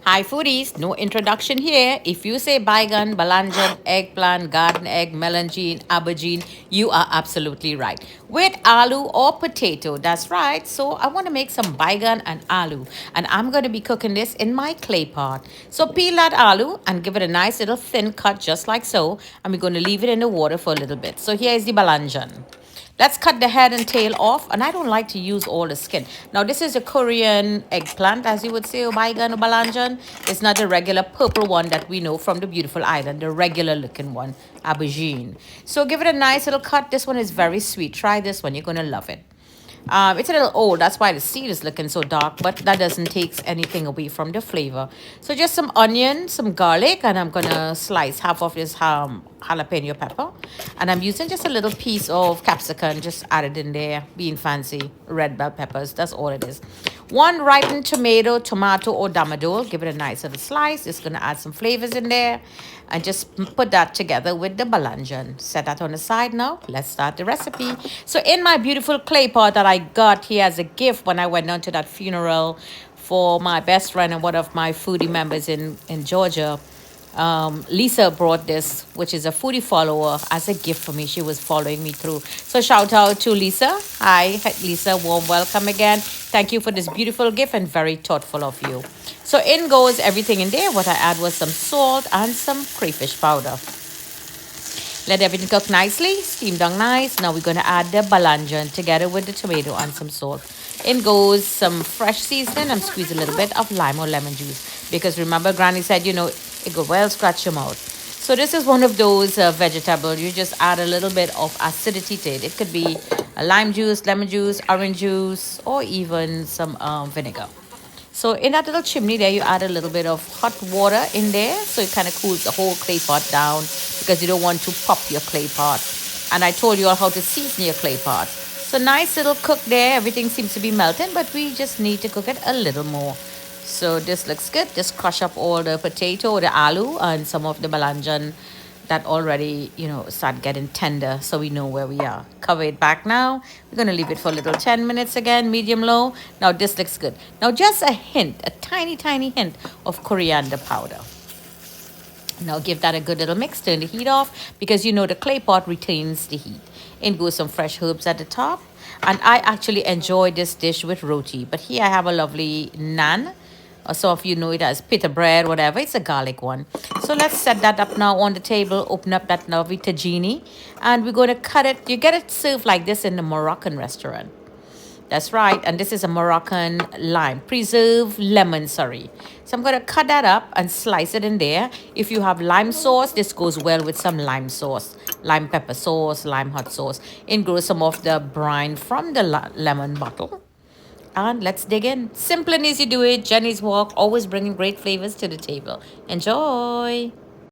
Hi foodies, no introduction here. If you say baigan, balanjan, eggplant, garden egg, melangine, aubergine, you are absolutely right. With aloo or potato, that's right. So I want to make some baigan and aloo. And I'm going to be cooking this in my clay pot. So peel that aloo and give it a nice little thin cut just like so. And we're going to leave it in the water for a little bit. So here's the balanjan. Let's cut the head and tail off, and I don't like to use all the skin. Now, this is a Korean eggplant, as you would say, or baigan or balanjan. It's not the regular purple one that we know from the beautiful island, the regular looking one, aubergine. So give it a nice little cut. This one is very sweet. Try this one. You're going to love it. It's a little old, that's why the seed is looking so dark, but that doesn't take anything away from the flavor. So just some onion, some garlic, and I'm gonna slice half of this jalapeno pepper. And I'm using just a little piece of capsicum, just added in there, being fancy, red bell peppers, that's all it is. One ripened tomato or damadol, give it a nice little slice. Just gonna add some flavors in there and just put that together with the balanjan. Set that on the side now. Let's start the recipe. So in my beautiful clay pot that I got here as a gift when I went down to that funeral for my best friend and one of my foodie members in Georgia, Lisa brought this, which is a foodie follower, as a gift for me. She was following me through. So shout out to Lisa. Hi, Lisa. Warm welcome again. Thank you for this beautiful gift and very thoughtful of you. So in goes everything in there. What I add was some salt and some crayfish powder. Let everything cook nicely, steam down nice. Now we're going to add the balanjan together with the tomato and some salt. In goes some fresh seasoning and squeeze a little bit of lime or lemon juice. Because remember, Granny said, you know, it could well scratch your mouth. So this is one of those vegetables. You just add a little bit of acidity to it. It could be a lime juice, lemon juice, orange juice, or even some vinegar. So in that little chimney there, you add a little bit of hot water in there. So it kind of cools the whole clay pot down because you don't want to pop your clay pot. And I told you all how to season your clay pot. So nice little cook there. Everything seems to be melting, but we just need to cook it a little more. So this looks good. Just crush up all the potato, the aloo, and some of the balanjan that already, you know, start getting tender, so we know where we are. Cover it back now. We're going to leave it for a little 10 minutes again, medium low. Now this looks good. Now just a hint, a tiny hint of coriander powder. Now give that a good little mix. Turn the heat off because you know the clay pot retains the heat. In goes some fresh herbs at the top. And I actually enjoy this dish with roti, but here I have a lovely naan, or some of you know it as pita bread, whatever. It's a garlic one. So let's set that up now on the table. Open up that lovely tahini. And we're going to cut it. You get it served like this in the Moroccan restaurant. That's right. And this is a Moroccan preserved lemon, sorry. So I'm going to cut that up and slice it in there. If you have lime sauce, this goes well with some lime sauce. Lime pepper sauce, lime hot sauce. In goes some of the brine from the lemon bottle. And let's dig in. Simple and easy do it. Jenny's Walk, always bringing great flavors to the table. Enjoy.